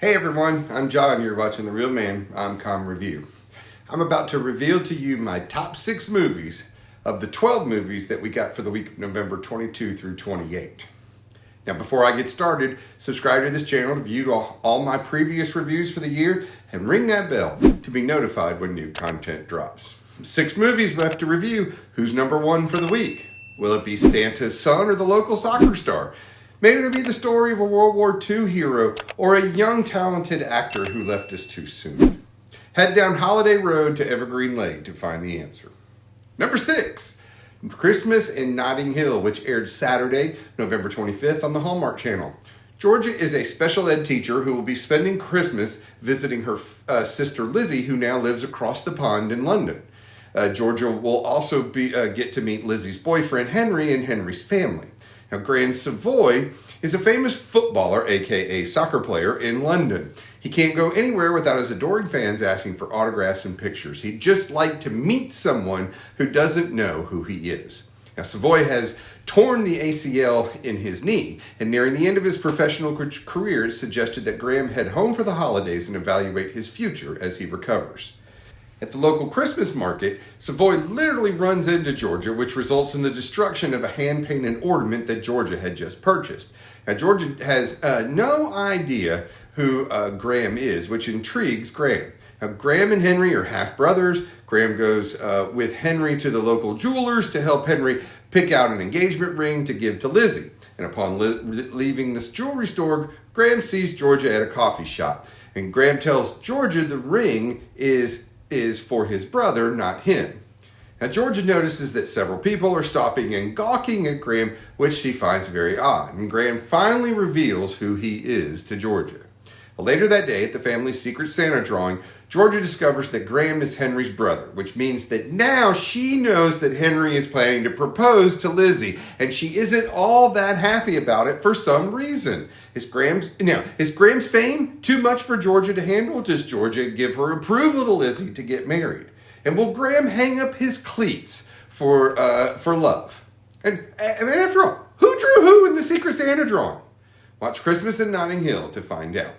Hey everyone, I'm John. You're watching The Real Man Rom-Com Review. I'm about to reveal to you my top 6 movies of the 12 movies that we got for the week of November 22 through 28. Now before I get started, subscribe to this channel to view all my previous reviews for the year and ring that bell to be notified when new content drops. 6 movies left to review. Who's number 1 for the week? Will it be Santa's son or the local soccer star? Maybe it'll be the story of a World War II hero or a young talented actor who left us too soon. Head down Holiday Road to Evergreen Lake to find the answer. Number 6, Christmas in Notting Hill, which aired Saturday, November 25th on the Hallmark channel. Georgia is a special ed teacher who will be spending Christmas visiting her sister Lizzie, who now lives across the pond in London. Georgia will also get to meet Lizzie's boyfriend Henry and Henry's family. Now, Graham Savoy is a famous footballer, aka soccer player, in London. He can't go anywhere without his adoring fans asking for autographs and pictures. He'd just like to meet someone who doesn't know who he is. Now, Savoy has torn the ACL in his knee, and nearing the end of his professional career, it's suggested that Graham head home for the holidays and evaluate his future as he recovers. At the local Christmas market, Savoy literally runs into Georgia, which results in the destruction of a hand-painted ornament that Georgia had just purchased. Now, Georgia has no idea who Graham is, which intrigues Graham. Now, Graham and Henry are half-brothers. Graham goes with Henry to the local jewelers to help Henry pick out an engagement ring to give to Lizzie. And upon leaving this jewelry store, Graham sees Georgia at a coffee shop. And Graham tells Georgia the ring is for his brother, not him. Now, Georgia notices that several people are stopping and gawking at Graham, which she finds very odd. And Graham finally reveals who he is to Georgia. Later that day, at the family's Secret Santa drawing, Georgia discovers that Graham is Henry's brother, which means that now she knows that Henry is planning to propose to Lizzie, and she isn't all that happy about it for some reason. Is Graham's fame too much for Georgia to handle? Does Georgia give her approval to Lizzie to get married? And will Graham hang up his cleats for love? And after all, who drew who in the Secret Santa drawing? Watch Christmas in Notting Hill to find out.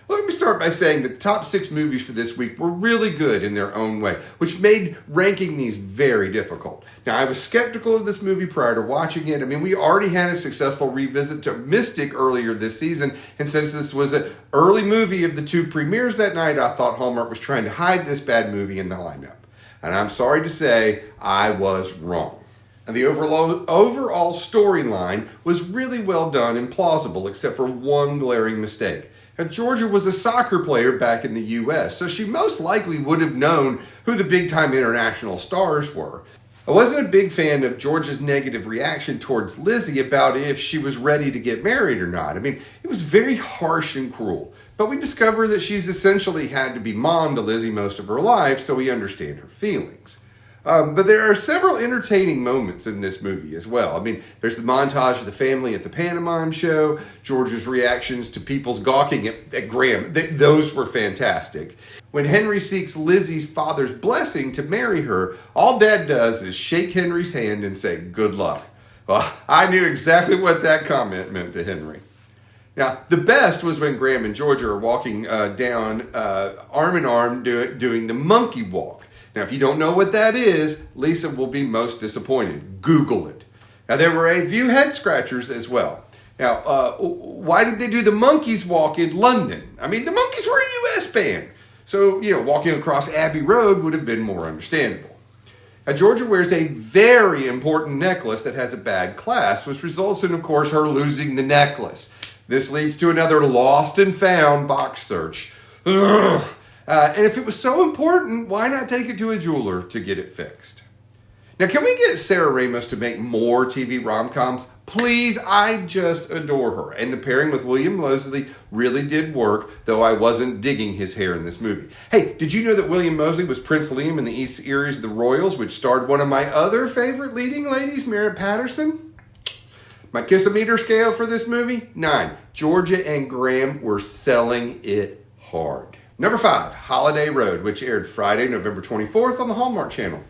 Let me start by saying that the top 6 movies for this week were really good in their own way, which made ranking these very difficult. Now, I was skeptical of this movie prior to watching it. I mean, we already had a successful revisit to Mystic earlier this season, and since this was an early movie of the 2 premieres that night, I thought Hallmark was trying to hide this bad movie in the lineup. And I'm sorry to say, I was wrong. And the overall storyline was really well done and plausible, except for one glaring mistake. Now, Georgia was a soccer player back in the U.S., so she most likely would have known who the big-time international stars were. I wasn't a big fan of Georgia's negative reaction towards Lizzie about if she was ready to get married or not. I mean, it was very harsh and cruel. But we discover that she's essentially had to be mom to Lizzie most of her life, so we understand her feelings. But there are several entertaining moments in this movie as well. I mean, there's the montage of the family at the pantomime show, Georgia's reactions to people's gawking at Graham. Those were fantastic. When Henry seeks Lizzie's father's blessing to marry her, all Dad does is shake Henry's hand and say, "Good luck." Well, I knew exactly what that comment meant to Henry. Now, the best was when Graham and Georgia are walking down arm in arm doing the monkey walk. Now, if you don't know what that is, Lisa will be most disappointed. Google it. Now, there were a few head scratchers as well. Now, why did they do the monkeys walk in London? I mean, the Monkees were a U.S. band. So, walking across Abbey Road would have been more understandable. Now, Georgia wears a very important necklace that has a bad clasp, which results in, of course, her losing the necklace. This leads to another lost and found box search. Ugh. And if it was so important, why not take it to a jeweler to get it fixed? Now, can we get Sarah Ramos to make more TV rom-coms? Please, I just adore her. And the pairing with William Moseley really did work, though I wasn't digging his hair in this movie. Hey, did you know that William Moseley was Prince Liam in the East series The Royals, which starred one of my other favorite leading ladies, Merritt Patterson? My kiss-o-meter scale for this movie? 9. Georgia and Graham were selling it hard. Number 5, Holiday Road, which aired Friday, November 24th on the Hallmark channel.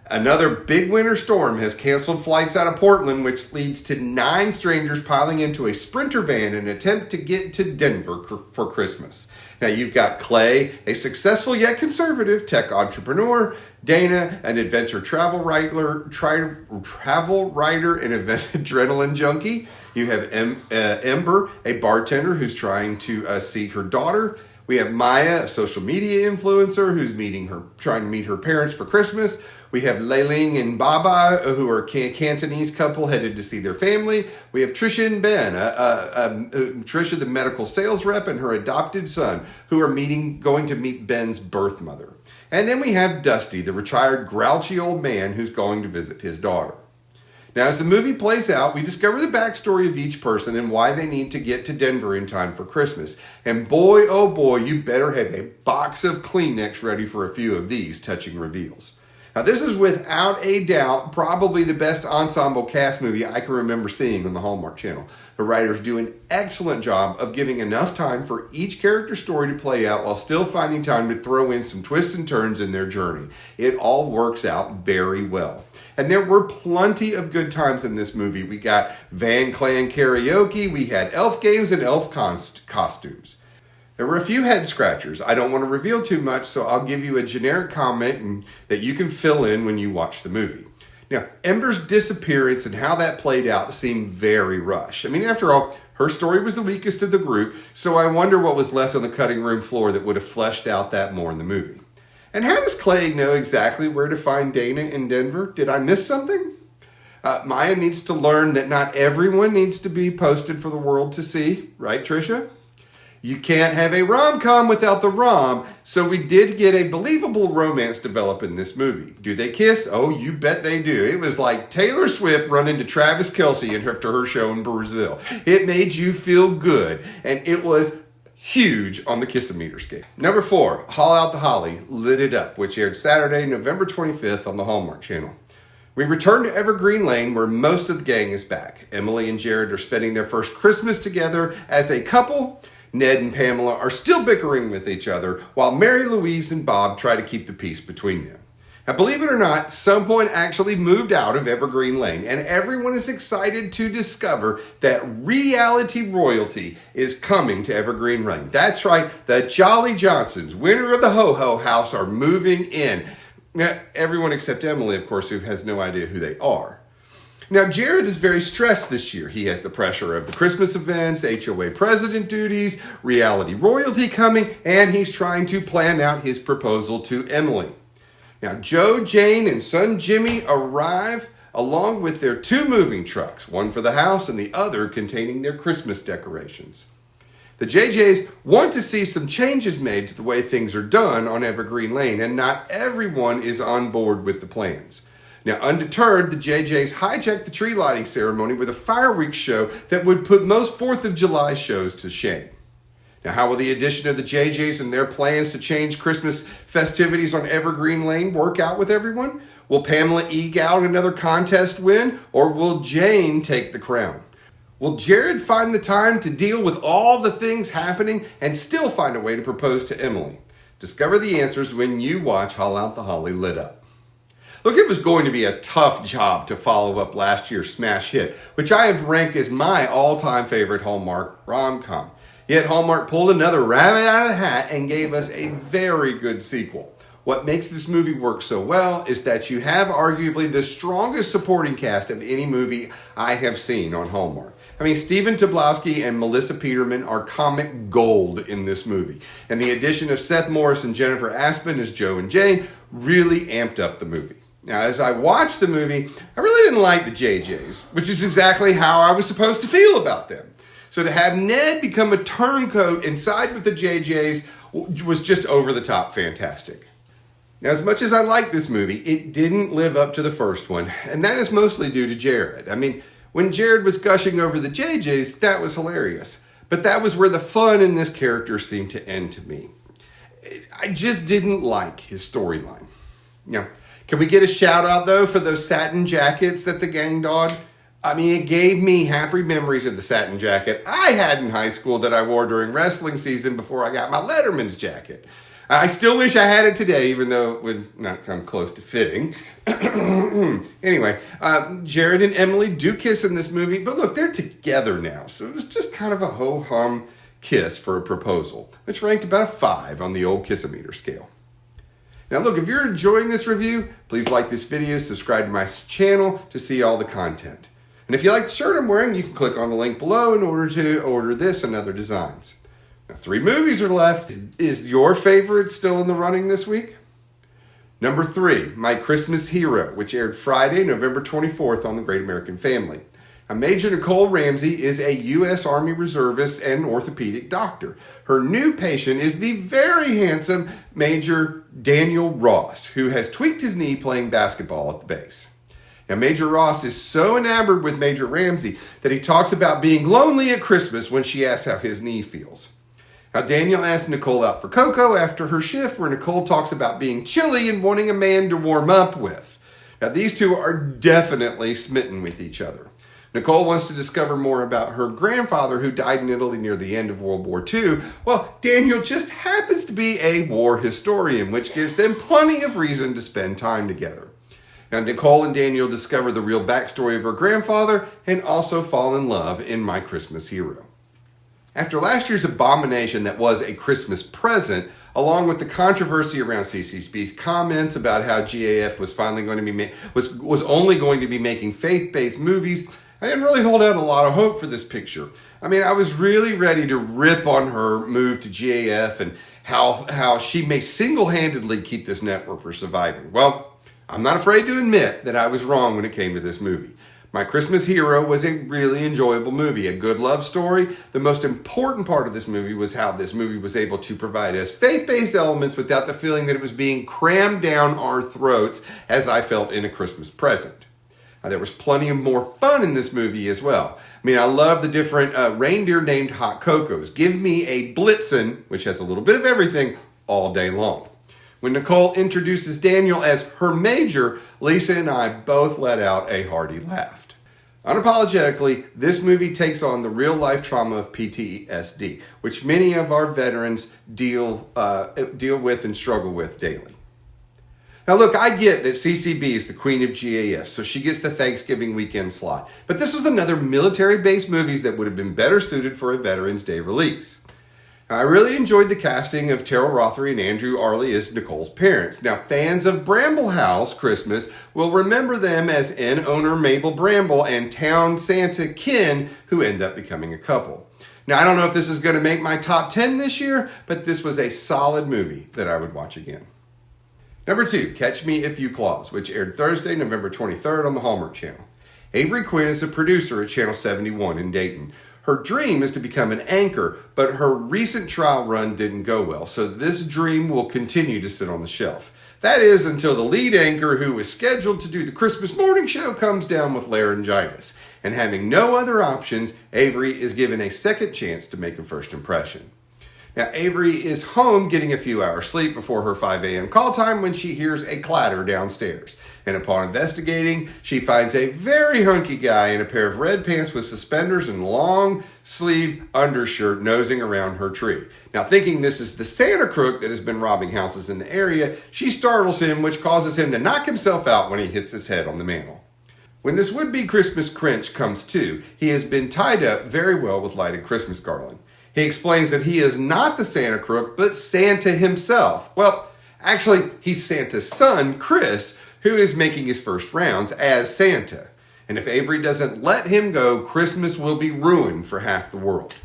Another big winter storm has canceled flights out of Portland, which leads to 9 strangers piling into a Sprinter van in an attempt to get to Denver for Christmas. Now you've got Clay, a successful yet conservative tech entrepreneur, Dana, an adventure travel writer and adrenaline junkie. You have Ember, a bartender who's trying to see her daughter. We have Maya, a social media influencer who's trying to meet her parents for Christmas. We have Leiling and Baba, who are a Cantonese couple headed to see their family. We have Trisha and Ben, Trisha, the medical sales rep, and her adopted son, who are going to meet Ben's birth mother. And then we have Dusty, the retired grouchy old man who's going to visit his daughter. Now, as the movie plays out, we discover the backstory of each person and why they need to get to Denver in time for Christmas. And boy, oh boy, you better have a box of Kleenex ready for a few of these touching reveals. Now, this is without a doubt probably the best ensemble cast movie I can remember seeing on the Hallmark Channel. The writers do an excellent job of giving enough time for each character's story to play out while still finding time to throw in some twists and turns in their journey. It all works out very well. And there were plenty of good times in this movie. We got Van Clan karaoke, we had elf games and elf costumes. There were a few head scratchers. I don't want to reveal too much, so I'll give you a generic comment that you can fill in when you watch the movie. Now, Ember's disappearance and how that played out seemed very rushed. I mean, after all, her story was the weakest of the group, so I wonder what was left on the cutting room floor that would have fleshed out that more in the movie. And how does Clay know exactly where to find Dana in Denver? Did I miss something? Maya needs to learn that not everyone needs to be posted for the world to see, right, Trisha? You can't have a rom-com without the rom, so we did get a believable romance develop in this movie. Do they kiss? Oh, you bet they do. It was like Taylor Swift running to Travis Kelce after her show in Brazil. It made you feel good, and it was huge on the kiss-o-meter scale. Number 4, Haul Out the Holly, Lit It Up, which aired Saturday, November 25th on the Hallmark Channel. We return to Evergreen Lane, where most of the gang is back. Emily and Jared are spending their first Christmas together as a couple. Ned and Pamela are still bickering with each other, while Mary Louise and Bob try to keep the peace between them. Now, believe it or not, someone actually moved out of Evergreen Lane, and everyone is excited to discover that reality royalty is coming to Evergreen Lane. That's right, the Jolly Johnsons, winner of the Ho-Ho House, are moving in. Now, everyone except Emily, of course, who has no idea who they are. Now, Jared is very stressed this year. He has the pressure of the Christmas events, HOA president duties, reality royalty coming, and he's trying to plan out his proposal to Emily. Now, Joe, Jane, and son Jimmy arrive along with their 2 moving trucks, one for the house and the other containing their Christmas decorations. The JJs want to see some changes made to the way things are done on Evergreen Lane, and not everyone is on board with the plans. Now, undeterred, the JJs hijacked the tree lighting ceremony with a fireworks show that would put most 4th of July shows to shame. Now, how will the addition of the JJs and their plans to change Christmas festivities on Evergreen Lane work out with everyone? Will Pamela eke out another contest win, or will Jane take the crown? Will Jared find the time to deal with all the things happening and still find a way to propose to Emily? Discover the answers when you watch Haul Out the Holly, Lit Up. Look, it was going to be a tough job to follow up last year's smash hit, which I have ranked as my all-time favorite Hallmark rom-com. Yet Hallmark pulled another rabbit out of the hat and gave us a very good sequel. What makes this movie work so well is that you have arguably the strongest supporting cast of any movie I have seen on Hallmark. I mean, Stephen Tobolowsky and Melissa Peterman are comic gold in this movie. And the addition of Seth Morris and Jennifer Aspin as Joe and Jane really amped up the movie. Now, as I watched the movie, I really didn't like the JJs, which is exactly how I was supposed to feel about them. So to have Ned become a turncoat and side with the JJs was just over the top fantastic. Now, as much as I like this movie, it didn't live up to the first one, and that is mostly due to Jared. I mean, when Jared was gushing over the JJs, that was hilarious. But that was where the fun in this character seemed to end to me. I just didn't like his storyline. Now, can we get a shout out though for those satin jackets that the gang donned? I mean, it gave me happy memories of the satin jacket I had in high school that I wore during wrestling season before I got my Letterman's jacket. I still wish I had it today, even though it would not come close to fitting. Anyway, Jared and Emily do kiss in this movie, but look, they're together now, so it was just kind of a ho-hum kiss for a proposal, which ranked about a 5 on the old kiss-o-meter scale. Now look, if you're enjoying this review, please like this video, subscribe to my channel to see all the content. And if you like the shirt I'm wearing, you can click on the link below in order to order this and other designs. Now, 3 movies are left. Is your favorite still in the running this week? Number 3, My Christmas Hero, which aired Friday, November 24th on The Great American Family. Now, Major Nicole Ramsey is a U.S. Army reservist and orthopedic doctor. Her new patient is the very handsome Major Daniel Ross, who has tweaked his knee playing basketball at the base. Now, Major Ross is so enamored with Major Ramsey that he talks about being lonely at Christmas when she asks how his knee feels. Now, Daniel asks Nicole out for cocoa after her shift, where Nicole talks about being chilly and wanting a man to warm up with. Now, these two are definitely smitten with each other. Nicole wants to discover more about her grandfather who died in Italy near the end of World War II. Well, Daniel just happens to be a war historian, which gives them plenty of reason to spend time together. Now, Nicole and Daniel discover the real backstory of her grandfather and also fall in love in My Christmas Hero. After last year's abomination that was A Christmas Present, along with the controversy around CCB's comments about how GAF was finally going to be was only going to be making faith-based movies, I didn't really hold out a lot of hope for this picture. I mean, I was really ready to rip on her move to GAF and how she may single-handedly keep this network from surviving. Well, I'm not afraid to admit that I was wrong when it came to this movie. My Christmas Hero was a really enjoyable movie, a good love story. The most important part of this movie was how this movie was able to provide us faith-based elements without the feeling that it was being crammed down our throats, as I felt in A Christmas Present. There was plenty of more fun in this movie as well. I mean, I love the different reindeer named Hot Cocos. Give me a Blitzen, which has a little bit of everything, all day long. When Nicole introduces Daniel as her major, Lisa and I both let out a hearty laugh. Unapologetically, this movie takes on the real-life trauma of PTSD, which many of our veterans deal with and struggle with daily. Now look, I get that CCB is the queen of GAF, so she gets the Thanksgiving weekend slot. But this was another military-based movie that would have been better suited for a Veterans Day release. I really enjoyed the casting of Terrell Rothery and Andrew Arley as Nicole's parents. Now, fans of Bramble House Christmas will remember them as inn owner Mabel Bramble and town Santa Ken, who end up becoming a couple. Now, I don't know if this is going to make my top 10 this year, but this was a solid movie that I would watch again. Number 2, Catch Me If You Claus, which aired Thursday, November 23rd on the Hallmark Channel. Avery Quinn is a producer at Channel 71 in Dayton. Her dream is to become an anchor, but her recent trial run didn't go well, so this dream will continue to sit on the shelf. That is until the lead anchor, who is scheduled to do the Christmas morning show, comes down with laryngitis. And having no other options, Avery is given a second chance to make a first impression. Now, Avery is home getting a few hours sleep before her 5 a.m. call time when she hears a clatter downstairs. And upon investigating, she finds a very hunky guy in a pair of red pants with suspenders and long sleeve undershirt nosing around her tree. Now, thinking this is the Santa crook that has been robbing houses in the area, she startles him, which causes him to knock himself out when he hits his head on the mantle. When this would-be Christmas Grinch comes to, he has been tied up very well with lighted Christmas garland. He explains that he is not the Santa crook, but Santa himself. Well, actually, he's Santa's son, Chris, who is making his first rounds as Santa. And if Avery doesn't let him go, Christmas will be ruined for half the world.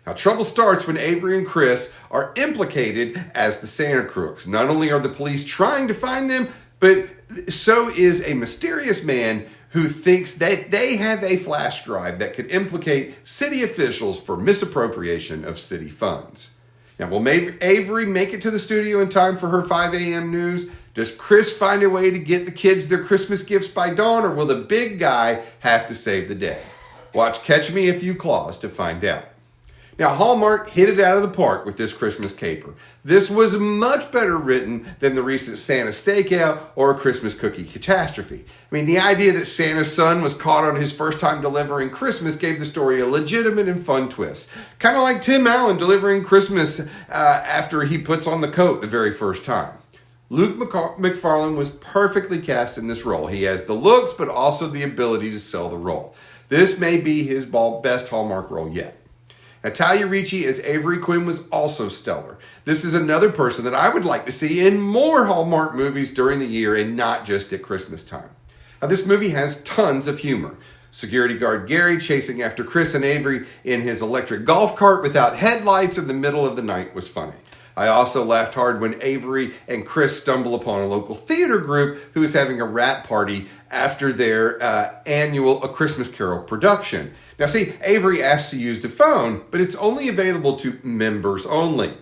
Now, trouble starts when Avery and Chris are implicated as the Santa crooks. Not only are the police trying to find them, but so is a mysterious man who thinks that they have a flash drive that could implicate city officials for misappropriation of city funds. Now, will Avery make it to the studio in time for her 5 a.m. news? Does Chris find a way to get the kids their Christmas gifts by dawn, or will the big guy have to save the day? Watch Catch Me If You Claus to find out. Now, Hallmark hit it out of the park with this Christmas caper. This was much better written than the recent Santa Stakeout or A Christmas Cookie Catastrophe. I mean, the idea that Santa's son was caught on his first time delivering Christmas gave the story a legitimate and fun twist. Kind of like Tim Allen delivering Christmas after he puts on the coat the very first time. Luke McFarlane was perfectly cast in this role. He has the looks, but also the ability to sell the role. This may be his best Hallmark role yet. Natalia Ricci as Avery Quinn was also stellar. This is another person that I would like to see in more Hallmark movies during the year and not just at Christmas time. Now, this movie has tons of humor. Security guard Gary chasing after Chris and Avery in his electric golf cart without headlights in the middle of the night was funny. I also laughed hard when Avery and Chris stumble upon a local theater group who is having a rap party after their annual A Christmas Carol production. Now see, Avery asks to use the phone, but it's only available to members only.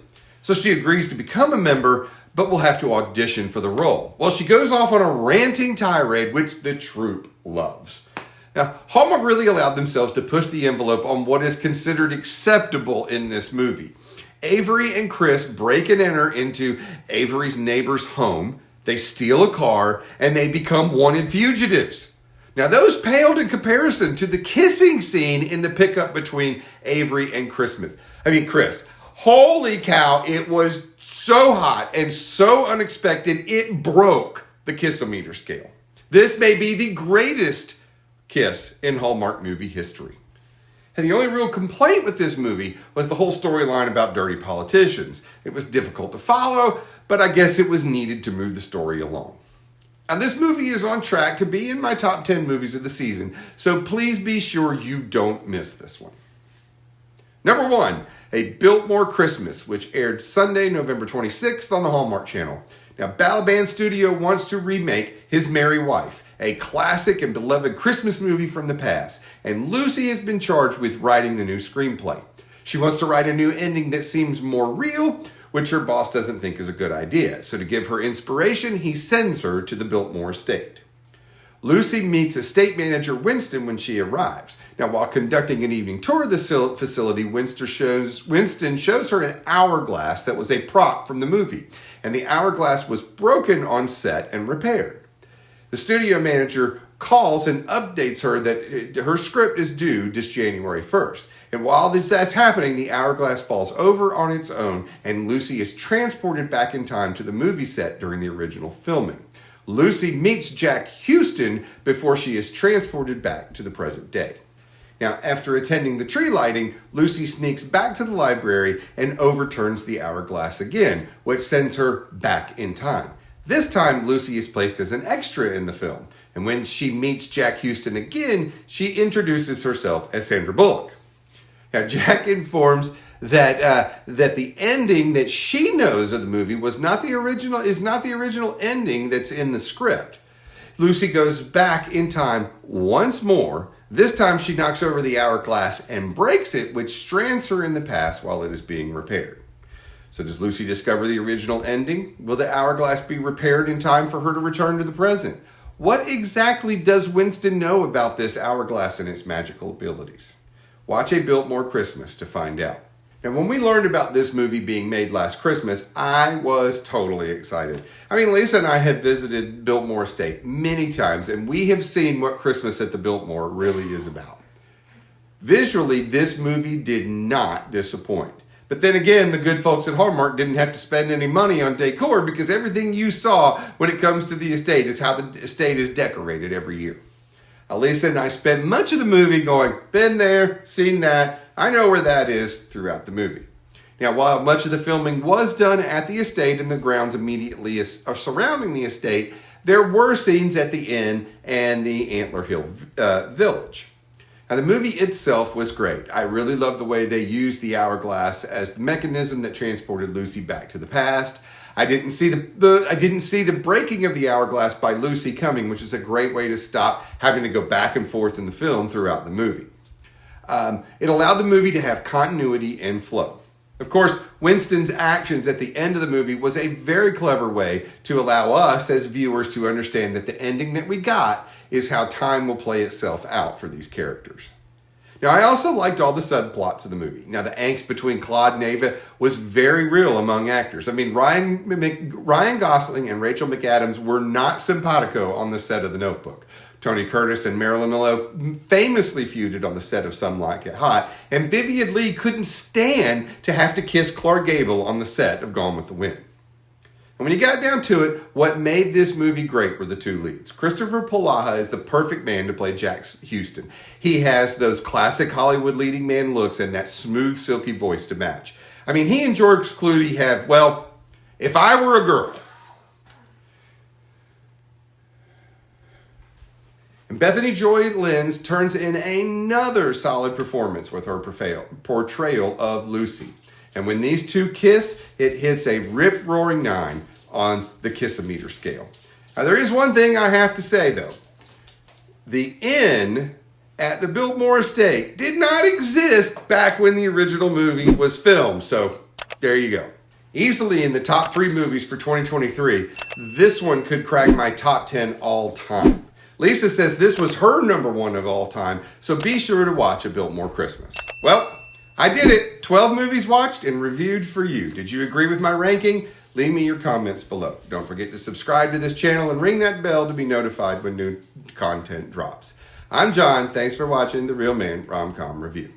So she agrees to become a member, but will have to audition for the role. Well, she goes off on a ranting tirade, which the troupe loves. Now, Hallmark really allowed themselves to push the envelope on what is considered acceptable in this movie. Avery and Chris break and enter into Avery's neighbor's home. They steal a car, and they become wanted fugitives. Now, those paled in comparison to the kissing scene in the pickup between Avery and Chris. Holy cow, it was so hot and so unexpected, it broke the kiss-o-meter scale. This may be the greatest kiss in Hallmark movie history. And the only real complaint with this movie was the whole storyline about dirty politicians. It was difficult to follow, but I guess it was needed to move the story along. And this movie is on track to be in my top 10 movies of the season, so please be sure you don't miss this one. Number 1, A Biltmore Christmas, which aired Sunday, November 26th on the Hallmark Channel. Now, Balaban Studio wants to remake His Merry Wife, a classic and beloved Christmas movie from the past, and Lucy has been charged with writing the new screenplay. She wants to write a new ending that seems more real, which her boss doesn't think is a good idea. So to give her inspiration, he sends her to the Biltmore estate. Lucy meets estate manager Winston when she arrives. Now, while conducting an evening tour of the facility, Winston shows her an hourglass that was a prop from the movie, and the hourglass was broken on set and repaired. The studio manager calls and updates her that her script is due this January 1st. And while that's happening, the hourglass falls over on its own, and Lucy is transported back in time to the movie set during the original filming. Lucy meets Jack Houston before she is transported back to the present day. Now, after attending the tree lighting, Lucy sneaks back to the library and overturns the hourglass again, which sends her back in time. This time, Lucy is placed as an extra in the film, and when she meets Jack Houston again, she introduces herself as Sandra Bullock. Now, Jack informs that the ending that she knows of the movie is not the original ending that's in the script. Lucy goes back in time once more. This time she knocks over the hourglass and breaks it, which strands her in the past while it is being repaired. So does Lucy discover the original ending? Will the hourglass be repaired in time for her to return to the present? What exactly does Winston know about this hourglass and its magical abilities? Watch A Biltmore Christmas to find out. Now, when we learned about this movie being made last Christmas, I was totally excited. I mean, Lisa and I have visited Biltmore Estate many times, and we have seen what Christmas at the Biltmore really is about. Visually, this movie did not disappoint. But then again, the good folks at Hallmark didn't have to spend any money on decor because everything you saw when it comes to the estate is how the estate is decorated every year. Lisa and I spent much of the movie going, been there, seen that, I know where that is throughout the movie. Now, while much of the filming was done at the estate and the grounds immediately surrounding the estate, there were scenes at the inn and the Antler Hill Village. Now, the movie itself was great. I really loved the way they used the hourglass as the mechanism that transported Lucy back to the past. I didn't see the breaking of the hourglass by Lucy coming, which is a great way to stop having to go back and forth in the film throughout the movie. It allowed the movie to have continuity and flow. Of course, Winston's actions at the end of the movie was a very clever way to allow us as viewers to understand that the ending that we got is how time will play itself out for these characters. Now, I also liked all the subplots of the movie. Now, the angst between Claude and Ava was very real among actors. I mean, Ryan Gosling and Rachel McAdams were not simpatico on the set of The Notebook. Tony Curtis and Marilyn Monroe famously feuded on the set of Some Like It Hot, and Vivien Leigh couldn't stand to have to kiss Clark Gable on the set of Gone with the Wind. And when you got down to it, what made this movie great were the two leads. Christopher Polaha is the perfect man to play Jack Houston. He has those classic Hollywood leading man looks and that smooth, silky voice to match. I mean, he and George Clooney have, well, if I were a girl. And Bethany Joy Lenz turns in another solid performance with her portrayal of Lucy. And when these two kiss, it hits a rip-roaring 9 on the kiss-o-meter scale. Now, there is one thing I have to say, though. The inn at the Biltmore estate did not exist back when the original movie was filmed. So, there you go. Easily in the top 3 movies for 2023, this one could crack my top 10 all time. Lisa says this was her number 1 of all time, so be sure to watch A Biltmore Christmas. Well, I did it. 12 movies watched and reviewed for you. Did you agree with my ranking? Leave me your comments below. Don't forget to subscribe to this channel and ring that bell to be notified when new content drops. I'm John. Thanks for watching The Real Man Rom-Com Review.